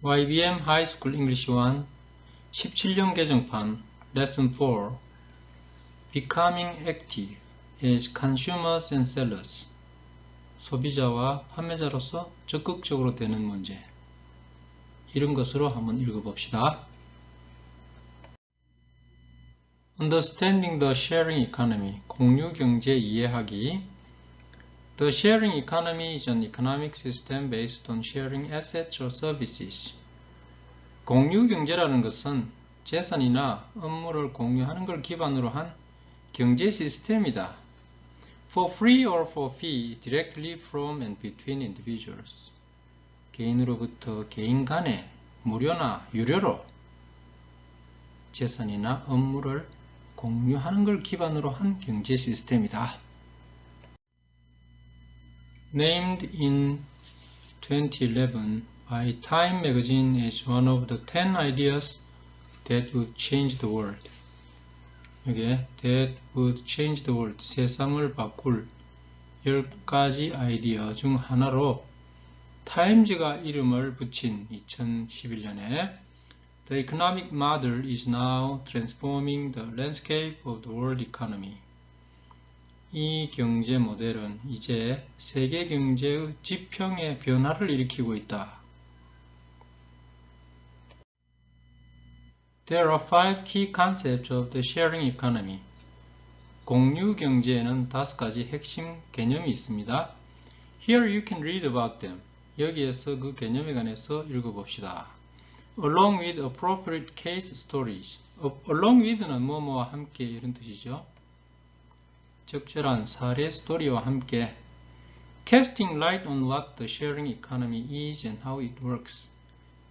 YBM High School English 1 17년 개정판 Lesson 4 Becoming Active as Consumers and Sellers 소비자와 판매자로서 적극적으로 되는 문제 이런 것으로 한번 읽어봅시다. Understanding the sharing economy 공유 경제 이해하기 The sharing economy is an economic system based on sharing assets or services. 공유 경제라는 것은 재산이나 업무를 공유하는 걸 기반으로 한 경제 시스템이다. For free or for fee, directly from and between individuals. 개인으로부터 개인 간에 무료나 유료로 재산이나 업무를 공유하는 걸 기반으로 한 경제 시스템이다. Named in 2011 by Time magazine as one of the 10 ideas that would change the world. 이게 that would change the world, 세상을 바꿀 10가지 아이디어 중 하나로 타임즈가 이름을 붙인 2011년에 The economic model is now transforming the landscape of the world economy. 이 경제 모델은 이제 세계 경제의 지평의 변화를 일으키고 있다. There are 5 key concepts of the sharing economy. 공유 경제에는 5가지 핵심 개념이 있습니다. Here you can read about them. 여기에서 그 개념에 관해서 읽어봅시다. Along with appropriate case stories. Along with는 뭐뭐와 함께 이런 뜻이죠. 적절한 사례 스토리와 함께 Casting light on what the sharing economy is and how it works.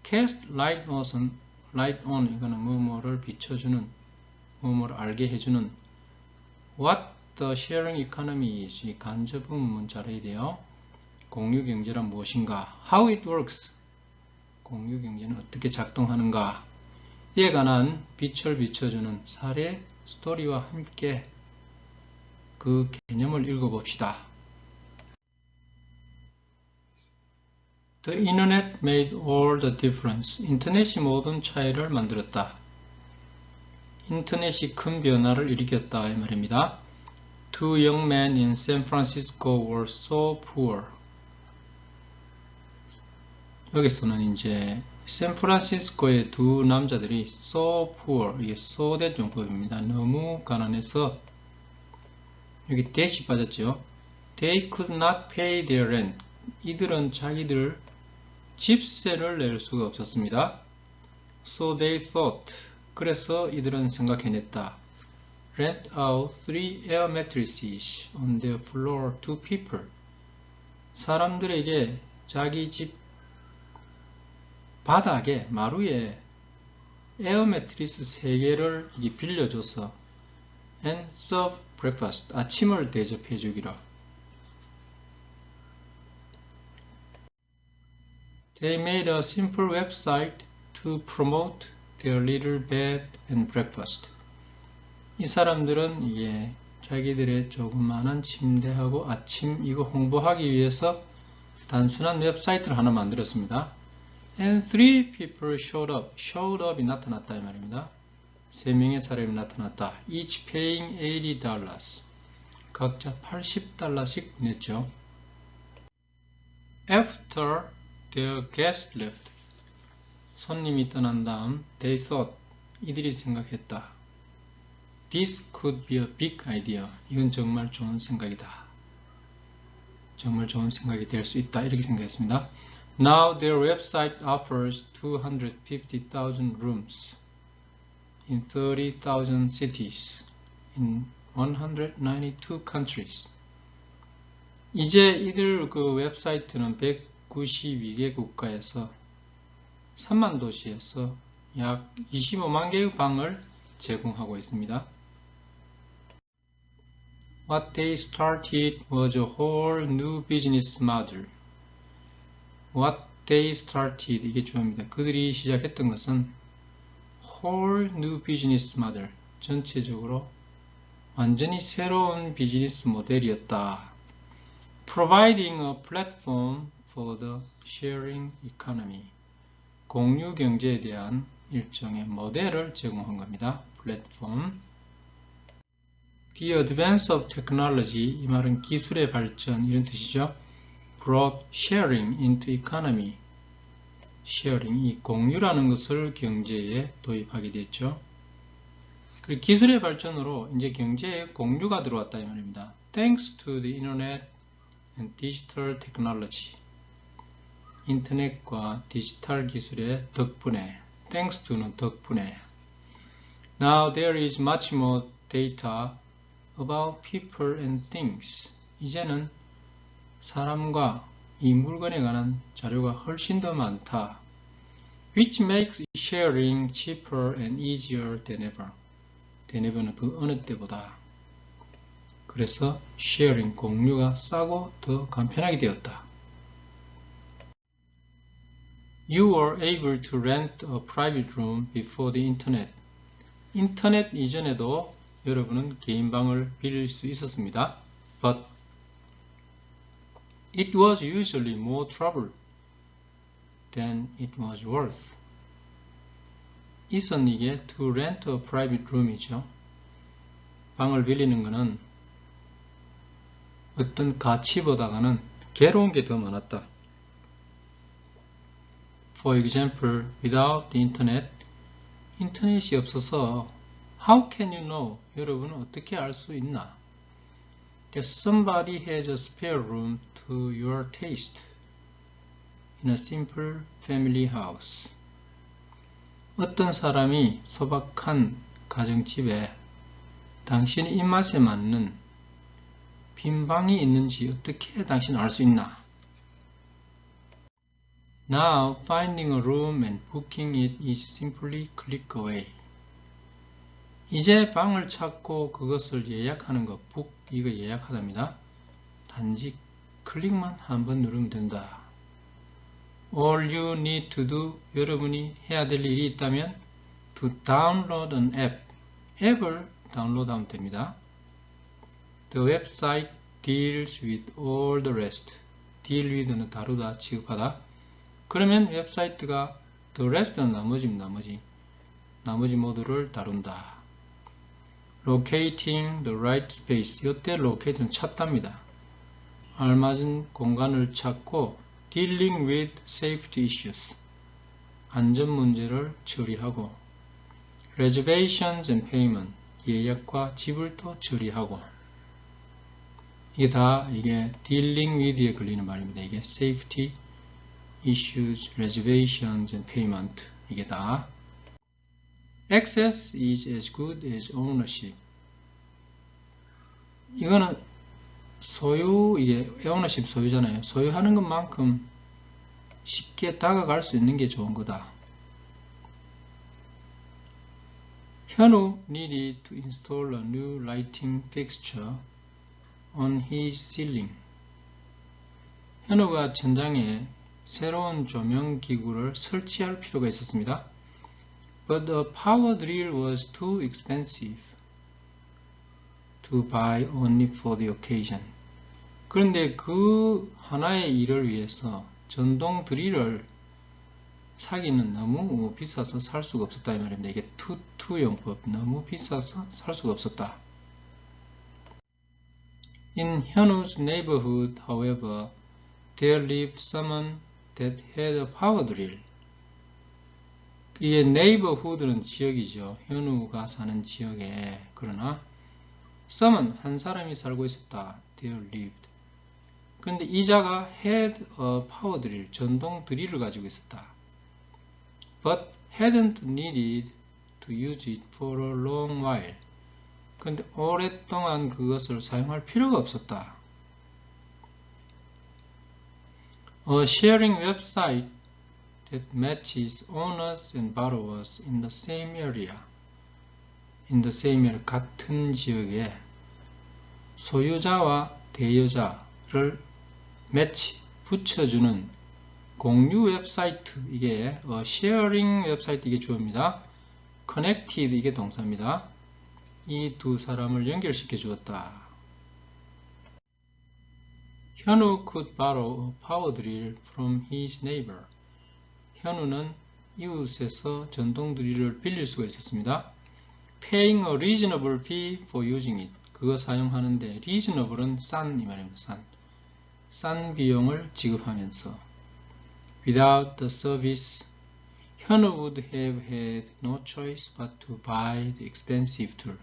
Cast light on 이거는 뭐뭐를 비춰주는, 뭐뭐를 알게 해주는 What the sharing economy is 이 간접 의문문 잘해야 돼요. 공유 경제란 무엇인가? How it works 공유 경제는 어떻게 작동하는가? 이에 관한 빛을 비춰주는 사례 스토리와 함께 그 개념을 읽어봅시다. The Internet made all the difference. 인터넷이 모든 차이를 만들었다. 인터넷이 큰 변화를 일으켰다 이 말입니다. Two young men in San Francisco were so poor. 여기서는 이제 샌프란시스코의 두 남자들이 so poor, 이게 so that 용법입니다. 너무 가난해서 여기 that이 빠졌죠. They could not pay their rent. 이들은 자기들 집세를 낼 수가 없었습니다. So they thought. 그래서 이들은 생각해냈다. Rent out 3 air mattresses on their floor to people. 사람들에게 자기 집 바닥에 마루에 에어 매트리스 3개를 빌려줘서 and serve breakfast. 아침을 대접해 주기로. They made a simple website to promote their little bed and breakfast. 이 사람들은 자기들의 조그마한 침대하고 아침 이거 홍보하기 위해서 단순한 웹사이트를 하나 만들었습니다. And 3 people showed up. Showed up이 나타났다 이 말입니다. 3명의 사람이 나타났다. Each paying $80. 각자 $80씩 냈죠. After their guest left. 손님이 떠난 다음 they thought. 이들이 생각했다. This could be a big idea. 이건 정말 좋은 생각이다. 정말 좋은 생각이 될 수 있다. 이렇게 생각했습니다. Now their website offers 250,000 rooms in 30,000 cities in 192 countries. 이제 이들 그 웹사이트는 192개 국가에서 3만 도시에서 약 25만 개의 방을 제공하고 있습니다. What they started was a whole new business model. What they started 이게 중요합니다. 그들이 시작했던 것은 whole new business model 전체적으로 완전히 새로운 비즈니스 모델이었다. Providing a platform for the sharing economy 공유 경제에 대한 일종의 모델을 제공한 겁니다. 플랫폼. The advance of technology, 이 말은 기술의 발전 이런 뜻이죠. brought sharing into economy. sharing, 이 공유라는 것을 경제에 도입하게 됐죠. 그리고 기술의 발전으로 이제 경제에 공유가 들어왔다 이 말입니다. Thanks to the internet and digital technology. 인터넷과 디지털 기술의 덕분에, thanks to는 덕분에. Now there is much more data about people and things. 이제는 사람과 이 물건에 관한 자료가 훨씬 더 많다. Which makes sharing cheaper and easier than ever. than ever는 그 어느 때보다. 그래서 sharing, 공유가 싸고 더 간편하게 되었다. You were able to rent a private room before the internet. 인터넷 이전에도 여러분은 개인 방을 빌릴 수 있었습니다. But it was usually more trouble than it was worth. 이선 이게 to rent a private room이죠. 방을 빌리는 것은 어떤 가치보다는 괴로운 게 더 많았다. For example, without the internet, 인터넷이 없어서 how can you know? 여러분은 어떻게 알 수 있나? That somebody has a spare room to your taste in a simple family house. 어떤 사람이 소박한 가정집에 당신의 입맛에 맞는 빈 방이 있는지 어떻게 당신 알 수 있나? Now, finding a room and booking it is simply click away. 이제 방을 찾고 그것을 예약하는 것, book, 이거 예약하답니다. 단지 클릭만 한번 누르면 된다. All you need to do, 여러분이 해야 될 일이 있다면 to download an app, 앱을 다운로드하면 됩니다. The website deals with all the rest. deal with는 다루다, 취급하다. 그러면 웹사이트가 the rest는 나머지 모두를 다룬다. Locating the right space. 이때 locate는 찾답니다. 알맞은 공간을 찾고 dealing with safety issues. 안전 문제를 처리하고 reservations and payment. 예약과 지불도 처리하고 이게 다 이게 dealing with에 걸리는 말입니다. 이게 safety issues, reservations, and payment. 이게 다. Access is as good as ownership. 이거는 소유, 이게 ownership 소유잖아요. 소유하는 것만큼 쉽게 다가갈 수 있는 게 좋은 거다. 현우 needed to install a new lighting fixture on his ceiling. 현우가 천장에 새로운 조명 기구를 설치할 필요가 있었습니다. But the power drill was too expensive to buy only for the occasion. 그런데 그 하나의 일을 위해서 전동 드릴을 사기는 너무 비싸서 살 수가 없었다 이 말입니다. 이게 투투용법, 너무 비싸서 살 수가 없었다. In 현우's neighborhood, however, there lived someone that had a power drill. 이게 neighborhood는 지역이죠. 현우가 사는 지역에. 그러나 someone, 한 사람이 살고 있었다. There lived. 그런데 이자가 had a power drill, 전동 드릴을 가지고 있었다. But hadn't needed to use it for a long while. 그런데 오랫동안 그것을 사용할 필요가 없었다. A sharing website that matches owners and borrowers in the same area. 같은 지역에 소유자와 대여자를 매치, 붙여주는 공유 웹사이트, 이게 sharing 웹사이트, 이게 주어입니다. connected, 이게 동사입니다. 이 두 사람을 연결시켜 주었다. 현우 could borrow a power drill from his neighbor. 현우는 이웃에서 전동드릴을 빌릴 수가 있었습니다. Paying a reasonable fee for using it. 그거 사용하는데 reasonable은 싼 이 말입니다. 싼 비용을 지급하면서 Without the service, 현우 would have had no choice but to buy the expensive tool.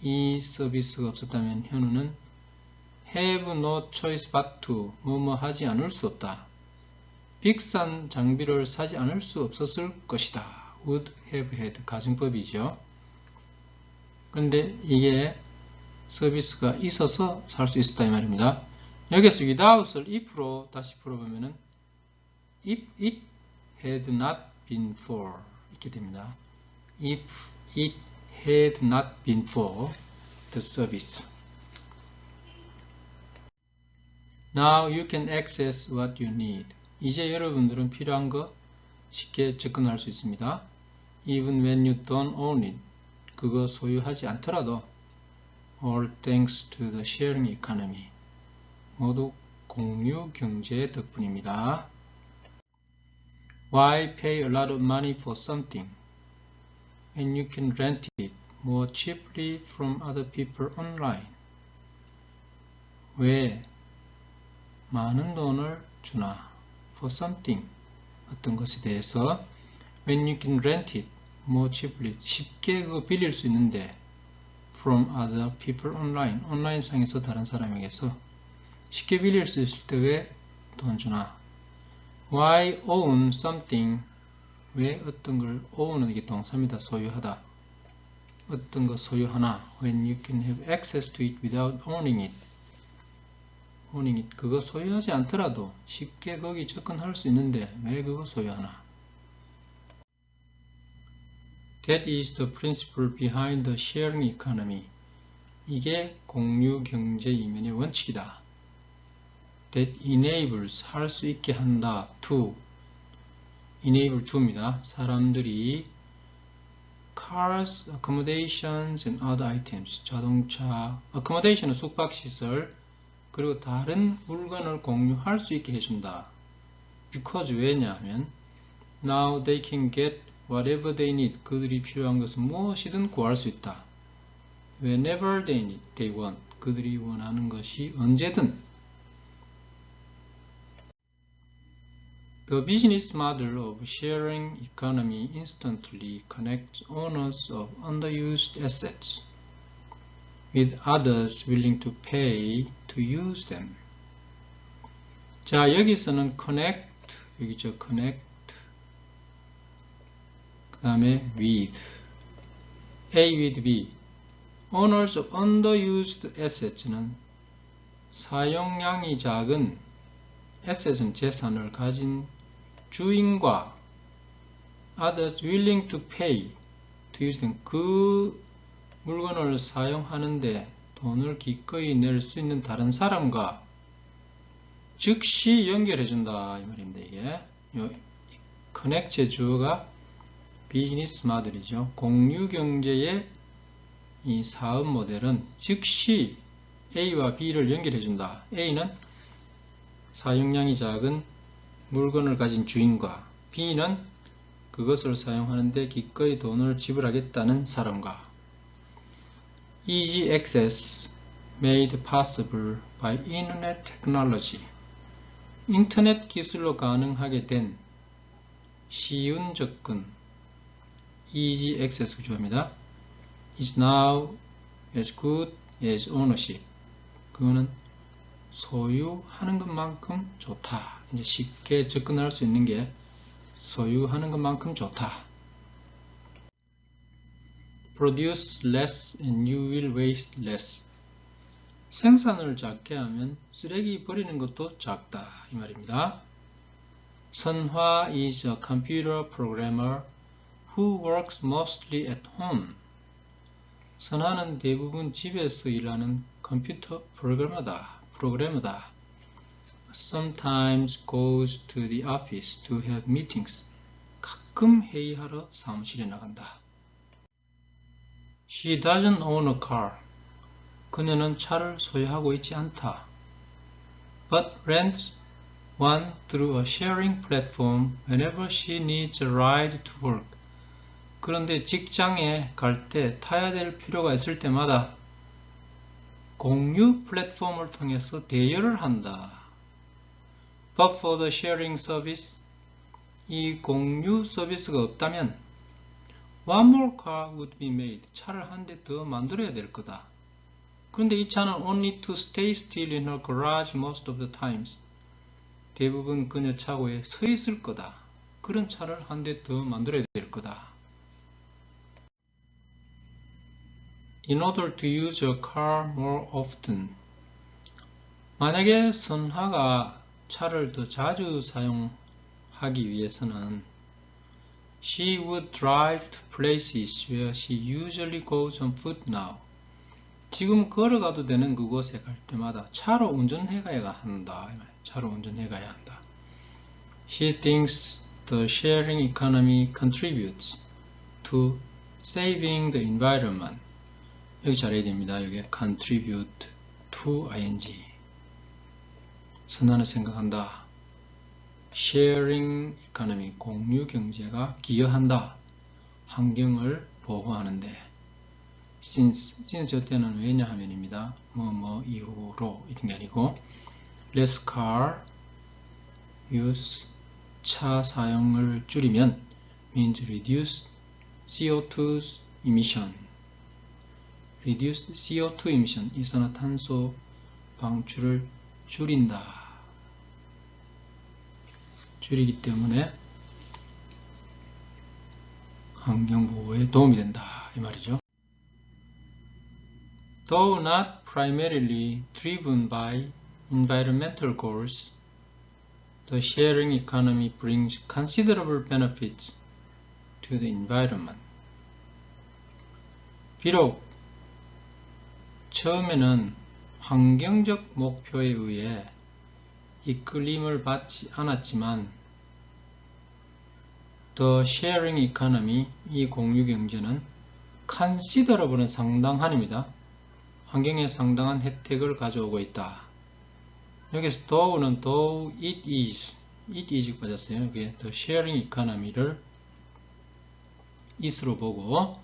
이 서비스가 없었다면 현우는 have no choice but to 뭐뭐 하지 않을 수 없다. 비싼 장비를 사지 않을 수 없었을 것이다. would have had 가정법이죠. 그런데 이게 서비스가 있어서 살 수 있었다 이 말입니다. 여기서 without을 if로 다시 풀어보면은 if it had not been for 이렇게 됩니다. If it had not been for the service. Now you can access what you need. 이제 여러분들은 필요한 거 쉽게 접근할 수 있습니다. Even when you don't own it. 그거 소유하지 않더라도 all thanks to the sharing economy. 모두 공유 경제 덕분입니다. Why pay a lot of money for something when you can rent it more cheaply from other people online? 왜 많은 돈을 주나? For something, 어떤 것에 대해서 when you can rent it more cheaply, 쉽게 그거 빌릴 수 있는데 from other people online, 온라인 상에서 다른 사람에게서 쉽게 빌릴 수 있을 때 왜 돈 주나? Why own something? 왜 어떤 걸 own은 이게 동사입니다. 소유하다. 어떤 거 소유하나? When you can have access to it without owning it. owning it. 그거 소유하지 않더라도 쉽게 거기 접근할 수 있는데 왜 그거 소유하나? That is the principle behind the sharing economy. 이게 공유 경제 이면의 원칙이다. That enables, 할 수 있게 한다. To, enable to입니다. 사람들이 cars, accommodations and other items, 자동차, accommodation은 숙박시설, 그리고 다른 물건을 공유할 수 있게 해준다. Because 왜냐하면 now they can get whatever they need. 그들이 필요한 것은 무엇이든 구할 수 있다. Whenever they need, they want. 그들이 원하는 것이 언제든. The business model of sharing economy instantly connects owners of underused assets with others willing to pay to use them. 자, 여기서는 connect, 여기죠, connect. 그 다음에 with, A with B. Owners of underused assets는 사용량이 작은 asset은 재산을 가진 주인과 others willing to pay to use them. 그 물건을 사용하는데 돈을 기꺼이 낼 수 있는 다른 사람과 즉시 연결해준다 이 말입니다. 이게 connect의 주어가 비즈니스 모델이죠. 공유 경제의 이 사업 모델은 즉시 A와 B를 연결해준다. A는 사용량이 작은 물건을 가진 주인과 B는 그것을 사용하는데 기꺼이 돈을 지불하겠다는 사람과 Easy access made possible by internet technology. 인터넷 기술로 가능하게 된 쉬운 접근 easy access 구조입니다. is now as good as ownership. 그거는 소유하는 것만큼 좋다. 이제 쉽게 접근할 수 있는 게 소유하는 것만큼 좋다. Produce less and you will waste less. 생산을 작게 하면 쓰레기 버리는 것도 작다. 이 말입니다. 선화 is a computer programmer who works mostly at home. 선화는 대부분 집에서 일하는 컴퓨터 프로그래머다. Sometimes goes to the office to have meetings. 가끔 회의하러 사무실에 나간다. She doesn't own a car. 그녀는 차를 소유하고 있지 않다. But rents one through a sharing platform whenever she needs a ride to work. 그런데 직장에 갈 때 타야 될 필요가 있을 때마다 공유 플랫폼을 통해서 대여를 한다. But for the sharing service, 이 공유 서비스가 없다면 one more car would be made. 차를 한 대 더 만들어야 될 거다. 그런데 이 차는 only to stay still in her garage most of the times. 대부분 그녀 차고에 서 있을 거다. 그런 차를 한 대 더 만들어야 될 거다. In order to use a car more often. 만약에 선하가 차를 더 자주 사용하기 위해서는 She would drive to places where she usually goes on foot now. 지금 걸어가도 되는 그곳에 갈 때마다 차로 운전해가야 한다. 차로 운전해가야 한다. She thinks the sharing economy contributes to saving the environment. 여기 잘해야 됩니다. 여기 contribute to ing. 선한을 생각한다. sharing economy, 공유 경제가 기여한다. 환경을 보호하는데. since 때는 왜냐하면입니다. 이후로 이런 게 아니고 less car use 차 사용을 줄이면 means reduce CO2 emission. reduced CO2 emission, 이산화탄소 방출을 줄인다. 줄이기 때문에 환경보호에 도움이 된다. 이 말이죠. Though not primarily driven by environmental goals, the sharing economy brings considerable benefits to the environment. 비록 처음에는 환경적 목표에 의해 이끌림을 받지 않았지만 The sharing economy, 이 공유경제는 considerable은 상당한입니다. 환경에 상당한 혜택을 가져오고 있다. 여기서 though는 though it is 빠졌어요. 여기에 The sharing economy를 is로 보고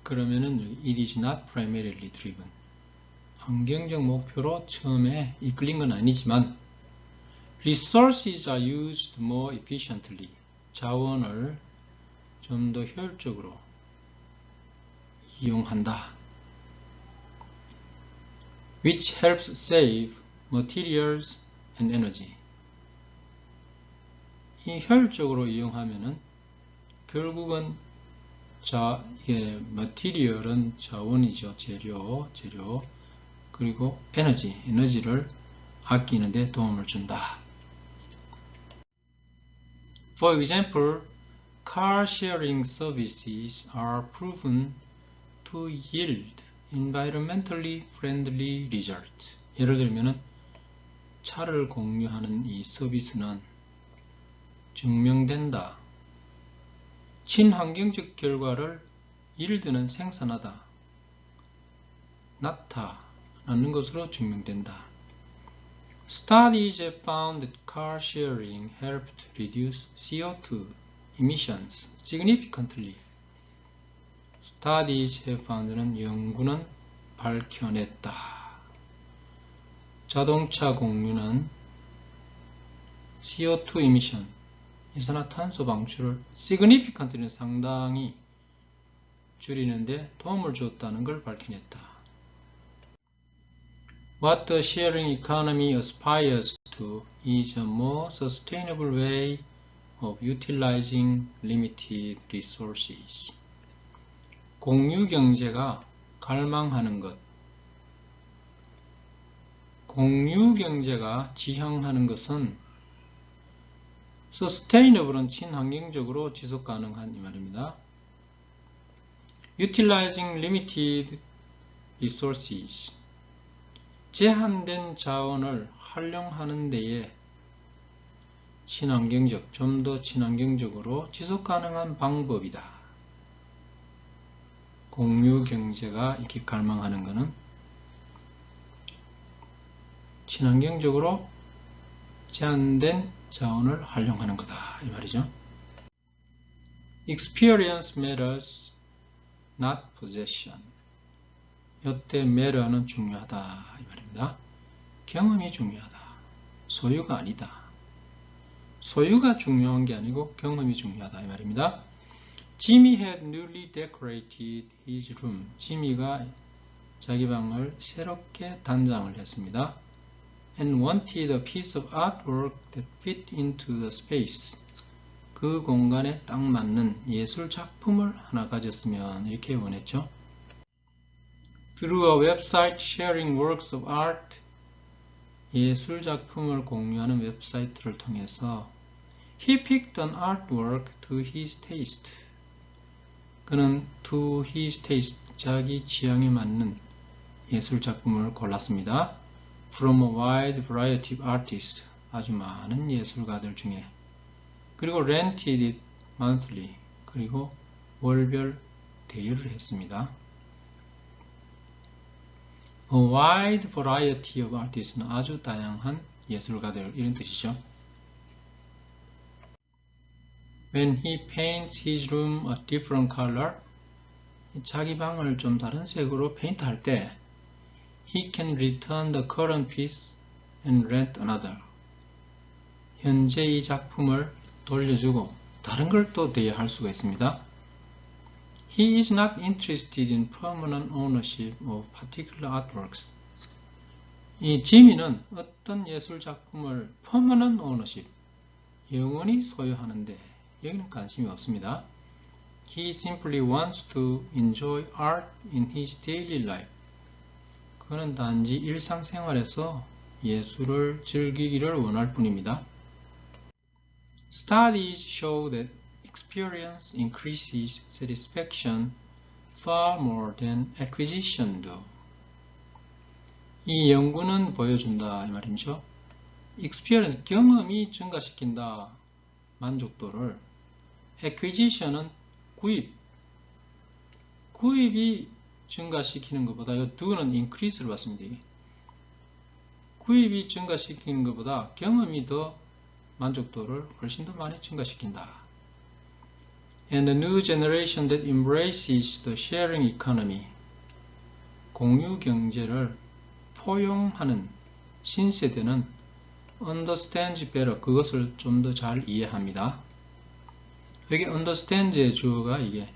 그러면은 it is not primarily driven. 환경적 목표로 처음에 이끌린 건 아니지만 Resources are used more efficiently. 자원을 좀 더 효율적으로 이용한다. Which helps save materials and energy. 이 효율적으로 이용하면은 결국은 material은 자원이죠. 재료 그리고 에너지를 아끼는 데 도움을 준다. For example, car sharing services are proven to yield environmentally friendly results. 예를 들면 차를 공유하는 이 서비스는 증명된다. 친환경적 결과를 yield는 생산하다. 나타나는 것으로 증명된다. Studies have found that car sharing helped reduce CO2 emissions significantly. Studies have found는 연구는 밝혀냈다. 자동차 공유는 CO2 emission, 이산화탄소 방출을 significantly 상당히 줄이는데 도움을 줬다는 걸 밝혀냈다. What the sharing economy aspires to is a more sustainable way of utilizing limited resources. 공유 경제가 갈망하는 것. 공유 경제가 지향하는 것은 sustainable은 친환경적으로 지속 가능한 이 말입니다. Utilizing limited resources. 제한된 자원을 활용하는 데에 친환경적, 좀 더 친환경적으로 지속 가능한 방법이다. 공유 경제가 이렇게 갈망하는 것은 친환경적으로 제한된 자원을 활용하는 거다 이 말이죠. Experience matters, not possession. 이때 matter는 중요하다 이 말입니다. 경험이 중요하다. 소유가 아니다. 소유가 중요한 게 아니고 경험이 중요하다 이 말입니다. Jimmy had newly decorated his room. 지미가 자기 방을 새롭게 단장을 했습니다. And wanted a piece of artwork that fit into the space. 그 공간에 딱 맞는 예술 작품을 하나 가졌으면 이렇게 원했죠. Through a website sharing works of art. 예술 작품을 공유하는 웹사이트를 통해서 He picked an artwork to his taste. 그는 to his taste, 자기 취향에 맞는 예술 작품을 골랐습니다. From a wide variety of artists, 아주 많은 예술가들 중에. 그리고 rented it monthly, 그리고 월별 대여를 했습니다. A wide variety of artists, 아주 다양한 예술가들, 이런 뜻이죠. When he paints his room a different color, 자기 방을 좀 다른 색으로 페인트할 때 he can return the current piece and rent another. 현재 이 작품을 돌려주고 다른 걸 또 대여할 수가 있습니다. He is not interested in permanent ownership of particular artworks. 이 지미는 어떤 예술 작품을 permanent ownership, 영원히 소유하는데 여기는 관심이 없습니다. He simply wants to enjoy art in his daily life. 그는 단지 일상생활에서 예술을 즐기기를 원할 뿐입니다. Studies show that experience increases satisfaction far more than acquisition do. 이 연구는 보여준다 이 말이죠. Experience, 경험이 증가시킨다 만족도를. Acquisition은 구입이 증가시키는 것보다 이 do는 increase를 받습니다. 구입이 증가시키는 것보다 경험이 더 만족도를 훨씬 더 많이 증가시킨다. And the new generation that embraces the sharing economy, 공유 경제를 포용하는 신세대는 understands better, 그것을 좀 더 잘 이해합니다. 여기 understand의 주어가 이게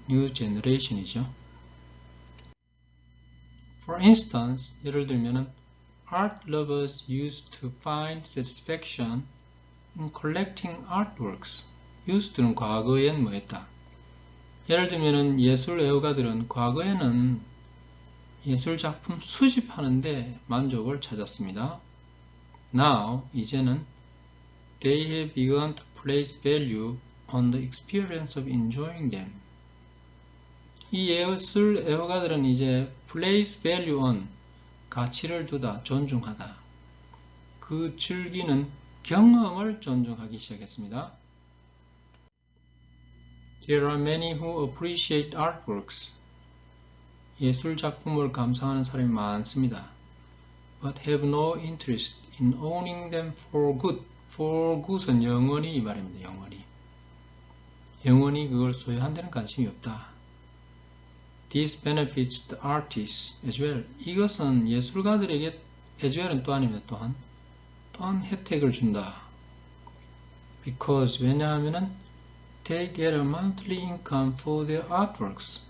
new generation이죠. For instance, 예를 들면은 art lovers used to find satisfaction in collecting artworks. used는 과거엔 뭐했다. 예를 들면은 예술 애호가들은 과거에는 예술 작품 수집하는데 만족을 찾았습니다. Now, 이제는 they have begun to place value on the experience of enjoying them. 이 예술 애호가들은 이제 place value on, 가치를 두다, 존중하다. 그 즐기는 경험을 존중하기 시작했습니다. There are many who appreciate artworks. 예술 작품을 감상하는 사람이 많습니다. But have no interest in owning them for good. For good은 영원히 이 말입니다. 영원히 그걸 소유한 데는 관심이 없다. This benefits the artists as well. 이것은 예술가들에게 as well은 또한입니다. 또한 혜택을 준다. Because 왜냐하면은 they get a monthly income for their artworks.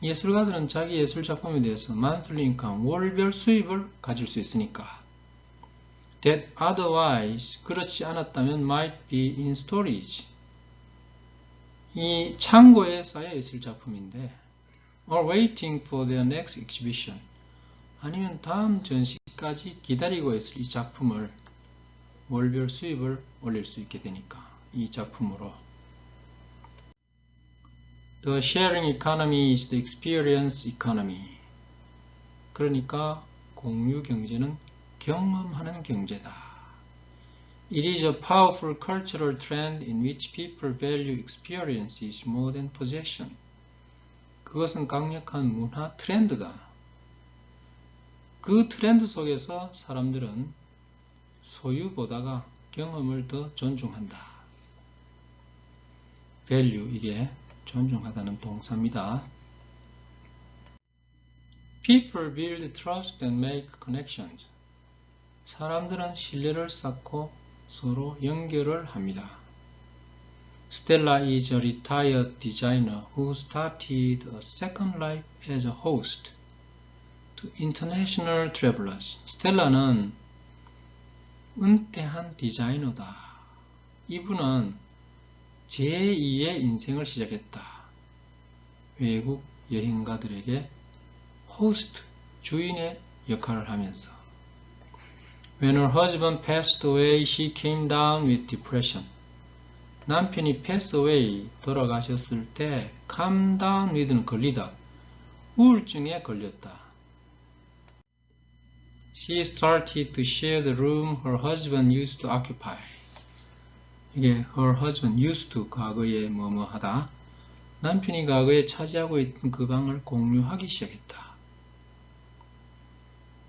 예술가들은 자기 예술 작품에 대해서 monthly income, 월별 수입을 가질 수 있으니까. That otherwise, 그렇지 않았다면 might be in storage. 이 창고에 쌓여 있을 작품인데 or waiting for their next exhibition. 아니면 다음 전시까지 기다리고 있을 이 작품을 월별 수입을 올릴 수 있게 되니까 이 작품으로. The sharing economy is the experience economy. 그러니까 공유 경제는 경험하는 경제다. It is a powerful cultural trend in which people value experiences more than possession. 그것은 강력한 문화 트렌드다. 그 트렌드 속에서 사람들은 소유보다가 경험을 더 존중한다. value, 이게 존중하다는 동사입니다. People build trust and make connections. 사람들은 신뢰를 쌓고 서로 연결을 합니다. Stella is a retired designer who started a second life as a host to international travelers. 스텔라는 은퇴한 디자이너다. 이분은 제2의 인생을 시작했다. 외국 여행가들에게 호스트, 주인의 역할을 하면서. When her husband passed away, she came down with depression. 남편이 pass away, 돌아가셨을 때 come down with는 걸리다, 우울증에 걸렸다. She started to share the room her husband used to occupy. 이게 her husband used to, 과거에 뭐뭐 하다. 남편이 과거에 차지하고 있던 그 방을 공유하기 시작했다.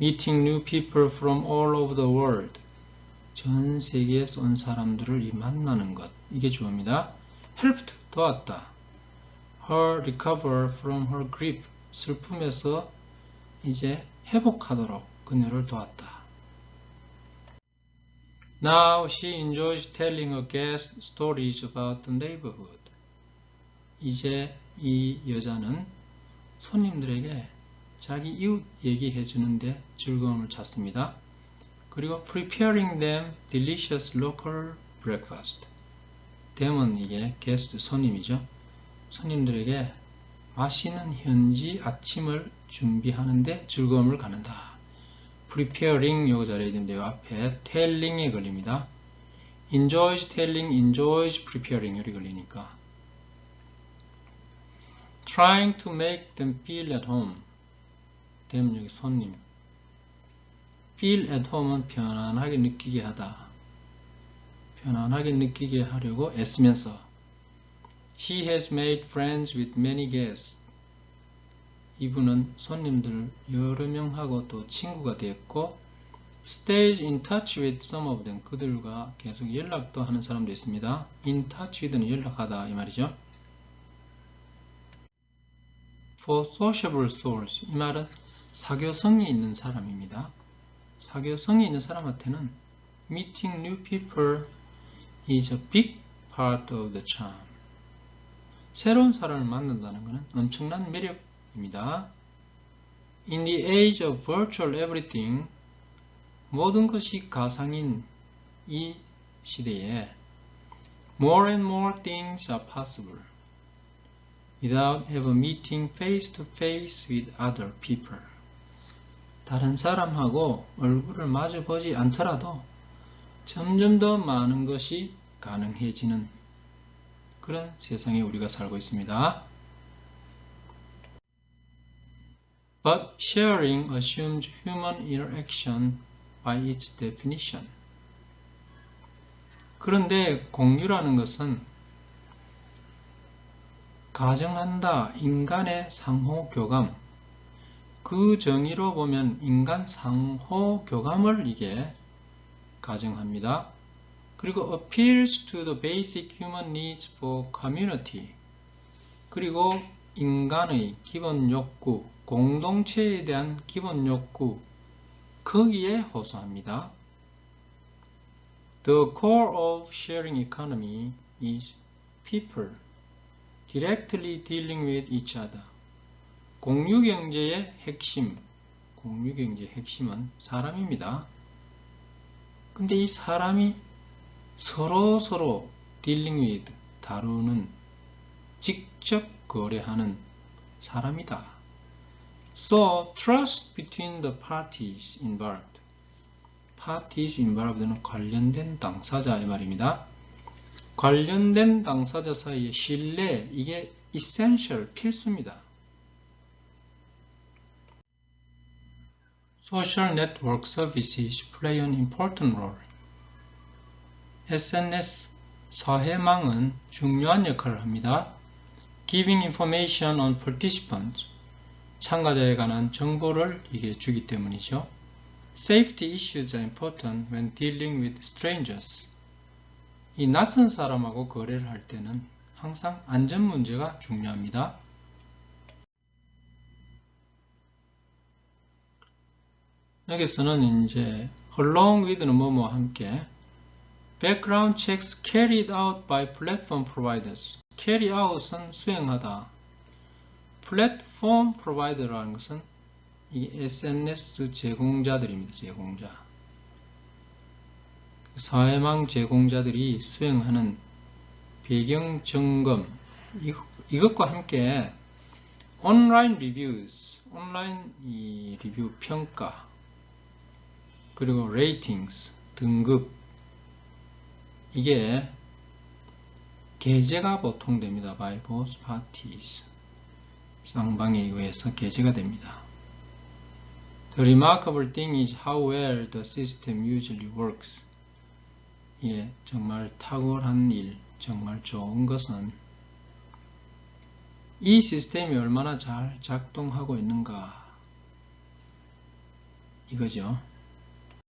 Meeting new people from all over the world. 전 세계에서 온 사람들을 만나는 것. 이게 주어입니다. helped, 도왔다. Her recover from her grief. 슬픔에서 이제 회복하도록 그녀를 도왔다. Now she enjoys telling her guests stories about the neighborhood. 이제 이 여자는 손님들에게 자기 이웃 얘기해 주는데 즐거움을 찾습니다. 그리고 preparing them delicious local breakfast. them은 이게 guest, 손님이죠. 손님들에게 맛있는 현지 아침을 준비하는데 즐거움을 갖는다. preparing 요거 잘해야 되는데요. 앞에 telling에 걸립니다. enjoys telling, enjoys preparing 이렇게 걸리니까. trying to make them feel at home. them 여기 손님. feel at home은 편안하게 느끼게 하다. 편안하게 느끼게 하려고 애쓰면서. She has made friends with many guests. 이분은 손님들 여러 명하고 또 친구가 되었고 stays in touch with some of them. 그들과 계속 연락도 하는 사람도 있습니다. in touch with는 연락하다 이 말이죠. For sociable souls. 이 말은 사교성이 있는 사람입니다. 사교성이 있는 사람한테는 meeting new people is a big part of the charm. 새로운 사람을 만난다는 것은 엄청난 매력입니다. In the age of virtual everything, 모든 것이 가상인 이 시대에 more and more things are possible without ever meeting face to face with other people. 다른 사람하고 얼굴을 마주 보지 않더라도 점점 더 많은 것이 가능해지는 그런 세상에 우리가 살고 있습니다. But sharing assumes human interaction by its definition. 그런데 공유라는 것은 가정한다, 인간의 상호교감. 그 정의로 보면 인간 상호교감을 이게 가정합니다. 그리고 appeals to the basic human needs for community. 그리고 인간의 기본 욕구, 공동체에 대한 기본 욕구, 거기에 호소합니다. The core of sharing economy is people directly dealing with each other. 공유경제의 핵심, 공유경제의 핵심은 사람입니다. 근데 이 사람이 서로 dealing with, 다루는, 직접 거래하는 사람이다. So, trust between the parties involved. Parties involved는 관련된 당사자 이 말입니다. 관련된 당사자 사이의 신뢰, 이게 essential, 필수입니다. Social network services play an important role. SNS, 사회망은 중요한 역할을 합니다. Giving information on participants, 참가자에 관한 정보를 이게 주기 때문이죠. Safety issues are important when dealing with strangers. 이 낯선 사람하고 거래를 할 때는 항상 안전 문제가 중요합니다. 여기서는 이제 along with는 뭐뭐와 함께 background checks carried out by platform providers. carry out은 수행하다. 플랫폼 프로바이더라는 것은 이 SNS 제공자들입니다. 제공자. 사회망 제공자들이 수행하는 배경 점검 이것과 함께 온라인 리뷰스, 온라인 이 리뷰 평가 그리고 레이팅스, 등급 이게 게재가 보통 됩니다. by both parties. 쌍방에 의해서 게재가 됩니다. The remarkable thing is how well the system usually works. 예, 정말 탁월한 일, 정말 좋은 것은 이 시스템이 얼마나 잘 작동하고 있는가 이거죠.